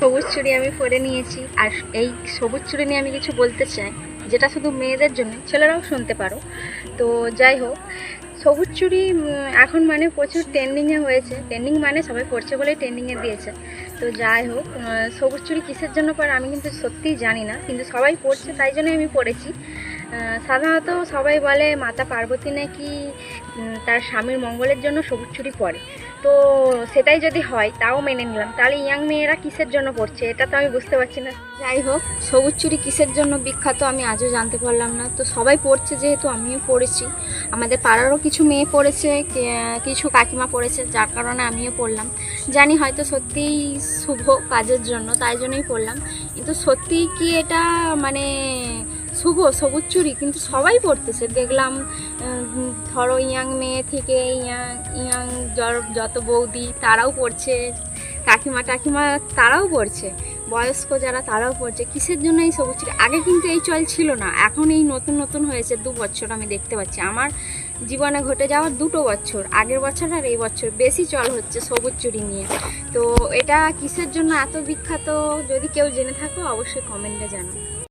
সবুজ চুড়ি আমি পরে নিয়েছি। আর এই সবুজ চুড়ি নিয়ে আমি কিছু বলতে চাই, যেটা শুধু মেয়েদের জন্য, ছেলেরাও শুনতে পারো। তো যাই হোক, সবুজ চুড়ি এখন মানে প্রচুর ট্রেন্ডিংয়ে হয়েছে। ট্রেন্ডিং মানে সবাই পরছে বলেই ট্রেন্ডিংয়ে দিয়েছে। তো যাই হোক, সবুজ চুড়ি কিসের জন্য পরে আমি কিন্তু সত্যিই জানি না, কিন্তু সবাই পরছে তাই জন্যই আমি পরেছি। সাধারণত সবাই বলে মাতা পার্বতী নাকি তার স্বামীর মঙ্গলের জন্য সবুজ চুড়ি পরে। তো সেটাই যদি হয় তাও মেনে নিলাম, তাহলে ইয়াং মেয়েরা কিসের জন্য পড়ছে এটা তো আমি বুঝতে পারছি না। যাই হোক, সবুজ চুড়ি কিসের জন্য বিখ্যাত আমি আজও জানতে পারলাম না। তো সবাই পড়ছে যেহেতু আমিও পড়েছি, আমাদের পাড়ারও কিছু মেয়ে পড়েছে, কিছু কাকিমা পড়েছে, যার কারণে আমিও পড়লাম। জানি হয়তো সত্যিই শুভ কাজের জন্য, তাই জন্যই পড়লাম। কিন্তু সত্যিই কি এটা মানে শুভ সবুজ চুড়ি? কিন্তু সবাই পড়তেছে দেখলাম। ধরো ইয়াং মেয়ে থেকে ইয়াং যত বৌদি তারাও পড়ছে, কাকিমা টাকিমা তারাও পড়ছে, বয়স্ক যারা তারাও পড়ছে। কিসের জন্য এই সবুজ চুড়ি? আগে কিন্তু এই চল ছিল না, এখন এই নতুন নতুন হয়েছে। 2 বছর আমি দেখতে পাচ্ছি, আমার জীবনে ঘটে যাওয়ার 2 বছর, আগের বছর আর এই বছর বেশি চল হচ্ছে সবুজ চুড়ি নিয়ে। তো এটা কিসের জন্য এত বিখ্যাত, যদি কেউ জেনে থাকো অবশ্যই কমেন্টে জানাও।